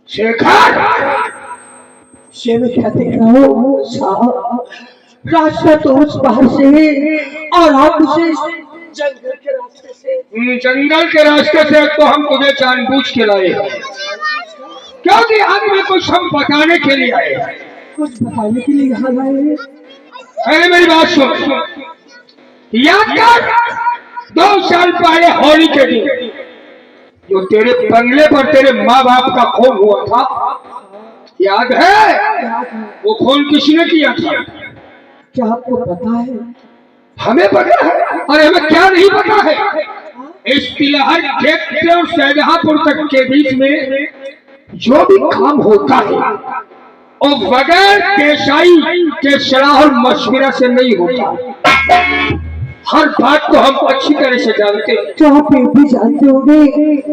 शेखर से मैं क्या देख रहा हूँ साहब, रास्ता तो उस बाहर से है और आप उसे जंगल के रास्ते से। जंगल के रास्ते से तो हम तुझे जानबूझ के लाए हैं, क्योंकि हमें कुछ हम बताने के लिए आए हैं। कुछ बताने के लिए यहाँ आए हैं? अरे मेरी बात सुन, याद कर 2 साल पहले होली के दिन जो तेरे बंगले पर तेरे माँ बाप का खून हुआ था, याद है? वो खून किसने किया था? क्या आपको पता है? हमें पता है। अरे हमें क्या नहीं पता है? इस तिलहर खेत से और शाहजहांपुर तक के बीच में जो भी काम होता है वो बगैर देसाई के सलाह और मशवरा से नहीं होता। हर बात को हम अच्छी तरह से जानते हैं। तो आप ये भी जानते होंगे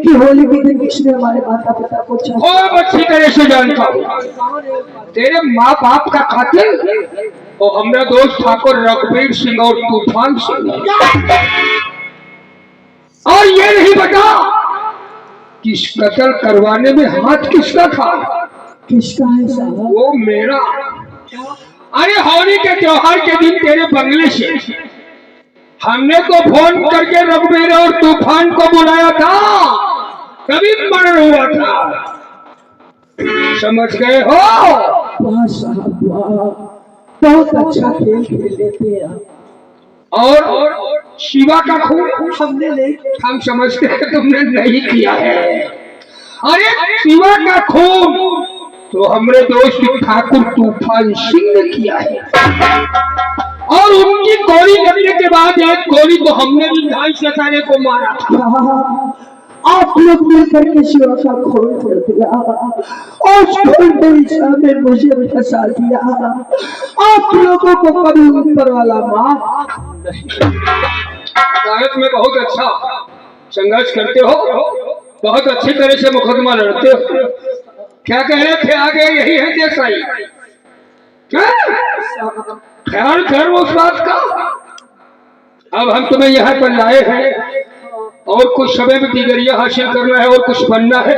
कि होली के दिन किसने हमारे माता पिता को खूब अच्छी तरह से जानता हूँ। तेरे माँ बाप का कातिल वो हमारा दोस्त ठाकुर रघुवीर सिंह और तूफान सिंह, और ये नहीं पता किस कत्ल करवाने में हाथ किसका था। किसका है साहब? वो मेरा। अरे होली के त्योहार के दिन तेरे बंगले से हमने तो फोन करके रघुवीर और तूफान को बुलाया था, कभी मर्डर हुआ था, समझ गए हो? वाह साहब वाह, बहुत अच्छा खेल खेल लेते हैं आप। और शिवा का खून हमने नहीं, हम समझते हैं तुमने नहीं किया है। अरे शिवा का खून तो हमारे दोस्त ठाकुर तूफान सिंह ने किया है, और उनकी गोली लगने के बाद एक गोली तो हमने भी 2.5 सताने को मारा था। आप लोग मिलकर के शिवा का खून कर दिया और खून में मुझे फंसा दिया। आप लोगों को कभी ऊपर वाला माफ नहीं। अदालत में बहुत अच्छा संघर्ष करते हो, बहुत अच्छी तरह से मुकदमा लड़ते हो। क्या कह रहे थे आगे? यही है देसाई? ख्याल कर उस बात का। अब हम तुम्हें यहाँ पर लाए हैं और कुछ समय में डिग्रियां हासिल करना है और कुछ बनना है,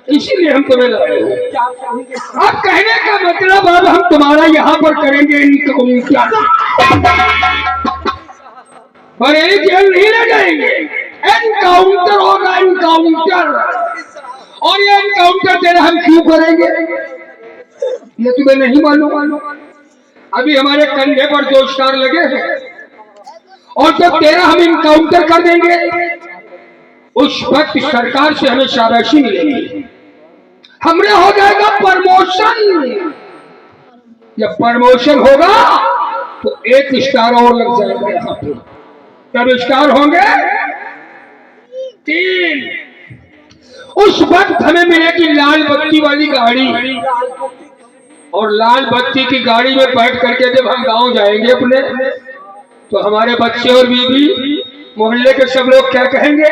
इसीलिए हम तुम्हें लाए हैं। अब कहने का मतलब अब हम तुम्हारा यहाँ पर करेंगे इनकाउंटर, पर एक जेल नहीं ले जाएंगे, एनकाउंटर होगा, एनकाउंटर। और ये एनकाउंटर तेरा हम क्यों करेंगे ये तुम्हें नहीं मालूम? अभी हमारे कंधे पर 2 स्टार लगे हैं, और जब तेरा हम इनकाउंटर कर देंगे उस वक्त सरकार से हमें शाबाशी मिलेगी, हमने हो जाएगा प्रमोशन। जब प्रमोशन होगा तो 1 स्टार और लग जाएगा यहाँ पे, तब स्टार होंगे 3। उस वक्त हमें मिलेगी लाल बत्ती वाली गाड़ी, और लाल बत्ती की गाड़ी में बैठ करके जब हम गांव जाएंगे अपने, तो हमारे बच्चे और बीवी, मोहल्ले के सब लोग क्या कहेंगे?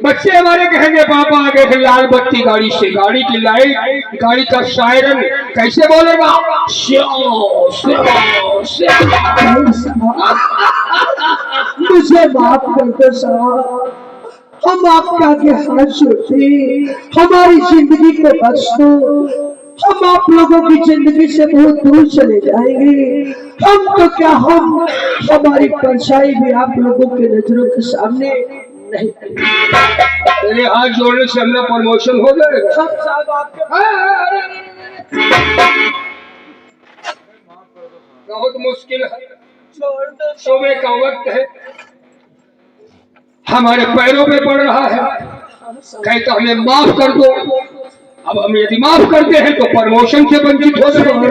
बच्चे हमारे कहेंगे पापा आ गए थे लाल बत्ती गाड़ी से। गाड़ी की लाइट, गाड़ी का सायरन कैसे बोलेगा? मुझे माफ कर दो साहब, हम आपका आगे हाथ जोड़ते, हमारी जिंदगी को बख्श दो। हम आप लोगों की जिंदगी से बहुत दूर चले जाएंगे। हम तो क्या, हम हमारी परछाई भी आप लोगों के नजरों के सामने नहीं। तेरे हाथ जोड़ने से हमने प्रमोशन हो जाएगा। सब साहब आपके बहुत मुश्किल है, समय का वक्त है, हमारे पैरों में पड़ रहा है, कहता हमें माफ कर दो। अब हम यदि माफ करते हैं तो प्रमोशन से वंचित हो जाएंगे।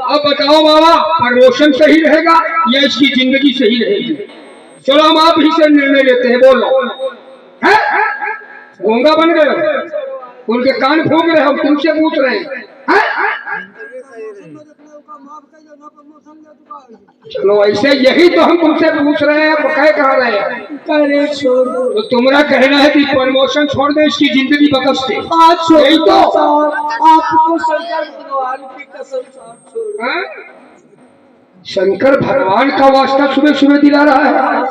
अब बताओ बाबा, प्रमोशन सही रहेगा या इसकी जिंदगी सही रहेगी? चलो हम आप ही से निर्णय लेते हैं, बोलो। गूंगा बन गए, उनके कान फूंक रहे, हम तुमसे पूछ रहे हैं। चलो ऐसे, यही तो हम तुमसे पूछ रहे हैं, कह कहा रहे हैं? तो तुम्हारा कहना है कि प्रमोशन छोड़ दे, इसकी जिंदगी बकस दे, यही तो? आपको सरकार भगवान की कसम शंकर भगवान का वास्ता सुबह सुबह दिला रहा है।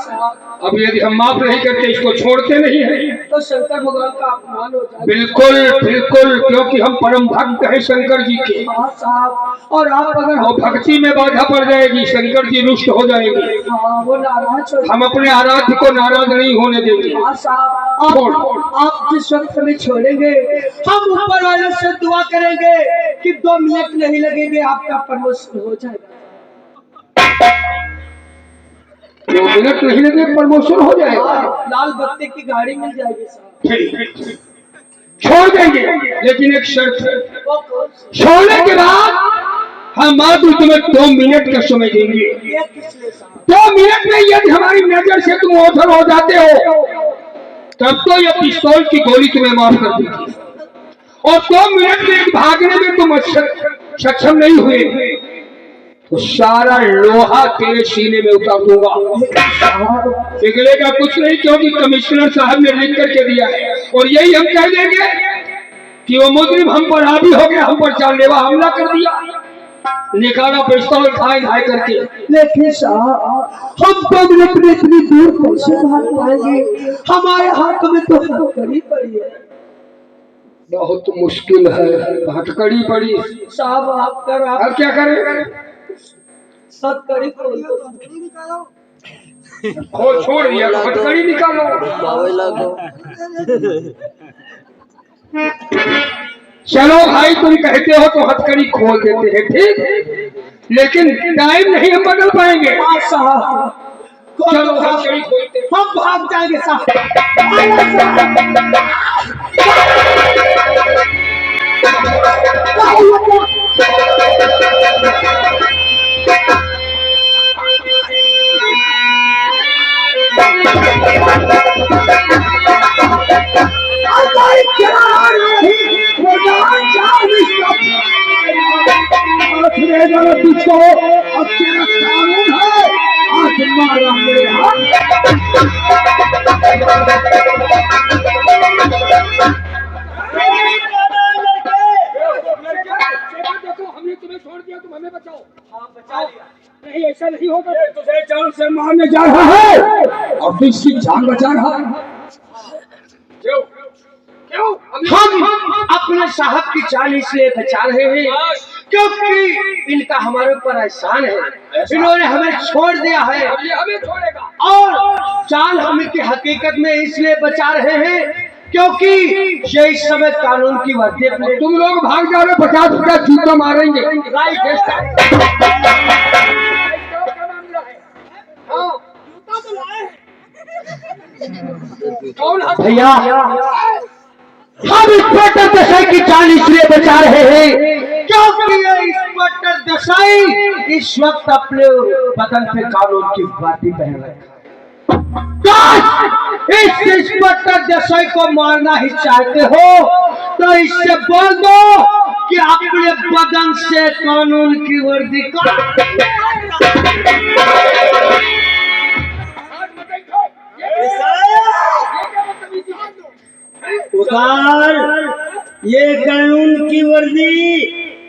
अब यदि हम माफ नहीं करते, इसको छोड़ते नहीं है, तो शंकर भगवान का अपमान हो जाएगा। बिल्कुल बिल्कुल, क्योंकि हम परम भक्त हैं शंकर जी के। हाँ साहब, और आप अगर और भक्ति में बाधा पड़ जाएगी, शंकर जी रुष्ट हो जाएंगे। हाँ, वो नाराज हो, हम अपने आराध्य को नाराज नहीं होने देंगे। हाँ साहब, आप जिस वक्त हमें छोड़ेंगे, हम ऊपर वाले से दुआ करेंगे कि 2 मिनट नहीं लगेंगे, आपका प्रमोशन हो जाएगा। 2 मिनट नहीं लगे, प्रमोशन हो जाएगा। लाल बत्ती की गाड़ी मिल जाएगी साहब। छोड़ देंगे, लेकिन एक शर्त है, वो कौन सी? छोड़ने के बाद हम मात्र तुम्हें 2 मिनट का समय देंगे। ये किस लिए साहब? 2 मिनट में यदि हमारी नजर से तुम ओझल हो जाते हो, तब तो यह पिस्तौल की गोली तुम्हें माफ कर देगी। और 2 मिनट में भागने में तुम सक्षम नहीं हुए, तो सारा लोहा तेरे सीने में उतार दूंगा। पिघलेगा कुछ नहीं, क्योंकि कमिश्नर साहब ने लिख करके दिया है। और यही हम कह देंगे कि वो मुजरिम हम पर हावी हो गया, हम पर जानलेवा हमला कर दिया, निकाला पिस्तौल खाए खाए करके। लेकिन साहब, हम 2 मिनट में इतनी दूर कैसे भाग पाएंगे? हमारे हाथ में तो हथकड़ी पड़ी है। बहुत मुश्किल है, हथकड़ी पड़ी साहब, आप कर, आप अब क्या करें? हथकड़ी खोल, छोड़ दिया, हथकड़ी निकालो। चलो भाई, तुम कहते हो तो हथकड़ी खोल देते हैं, ठीक, लेकिन टाइम नहीं हम बदल पाएंगे। साहब, चलो हथकड़ी खोलते हैं। हम भाग जाएंगे साहब। तुझको अब तेरा कानून है, आज मारा मेरे हाथ। हमने तुम्हें छोड़ दिया, तुम हमें बचाओ। हाँ, बचा लिया। नहीं, ऐसा नहीं होगा। तुझे जान से मारने जा रहा है और तू इसकी जान बचा रहा है। क्यों? हम अपने साहब की जान इसलिए बचा रहे हैं क्योंकि इनका हमारे ऊपर एहसान है। इन्होंने हमें छोड़ दिया है, हमें छोड़ेगा। और जान हम की हकीकत में इसलिए बचा रहे हैं क्योंकि ये इस समय कानून की वर्दी अपने। तुम लोग भाग जा रहे हो, 50 जूता मारेंगे। भैया, हम इंस्पेक्टर देसाई की जान इसलिए बचा रहे हैं क्योंकि ये इंस्पेक्टर देसाई इस वक्त अपने बदन पे कानून की वर्दी पहन रहे हैं। इस इंस्पेक्टर देसाई को मारना ही चाहते हो तो इससे बोल दो कि अपने बदन से कानून की वर्दी को उतार। ये कानून की वर्दी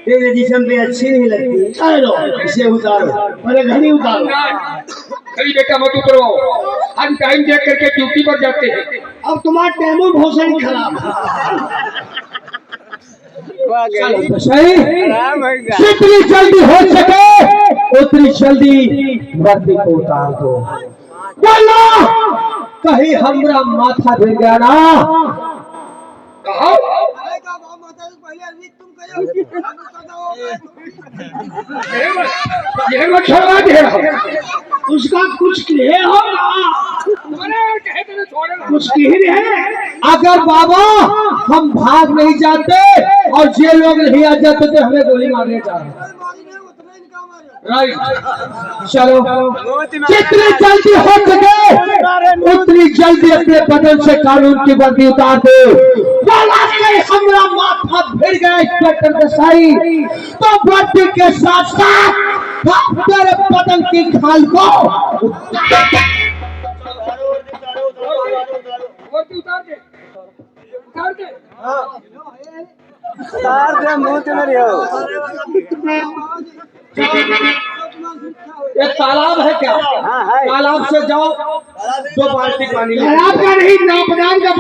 तेरे जिस्म पे अच्छी नहीं लगती, चलो इसे उतारो, पहले घड़ी उतारो। खड़ी बेटा मत उतरो, हम टाइम देख करके ड्यूटी पर जाते हैं। अब तुम्हारा टेमो भोसड़ी खराब सही, जितनी जल्दी हो सके उतनी जल्दी वर्दी को उतार दो, वरना कहीं हमरा माथा गिर गया ना। ये मत छोड़वा दे रहा, उसका कुछ क्लियर हो, कुछ क्लियर है। अगर बाबा हम भाग नहीं जाते और ये लोग नहीं आ जाते तो हमें गोली मारने जा रहे। राइट, चलो जितनी जल्दी हो सके उतनी जल्दी अपने बदन से कानून की वर्दी उतार दो। हमारा माथा भिड़ गया इंस्पेक्टर देसाई तो वर्दी के साथ साथ तेरे बदन की खाल को उतार दे, मुंह एक तालाब है क्या? हाँ है। तालाब से जाओ 2 बाल्टी पानी ले तालाब का नहीं, नापदान का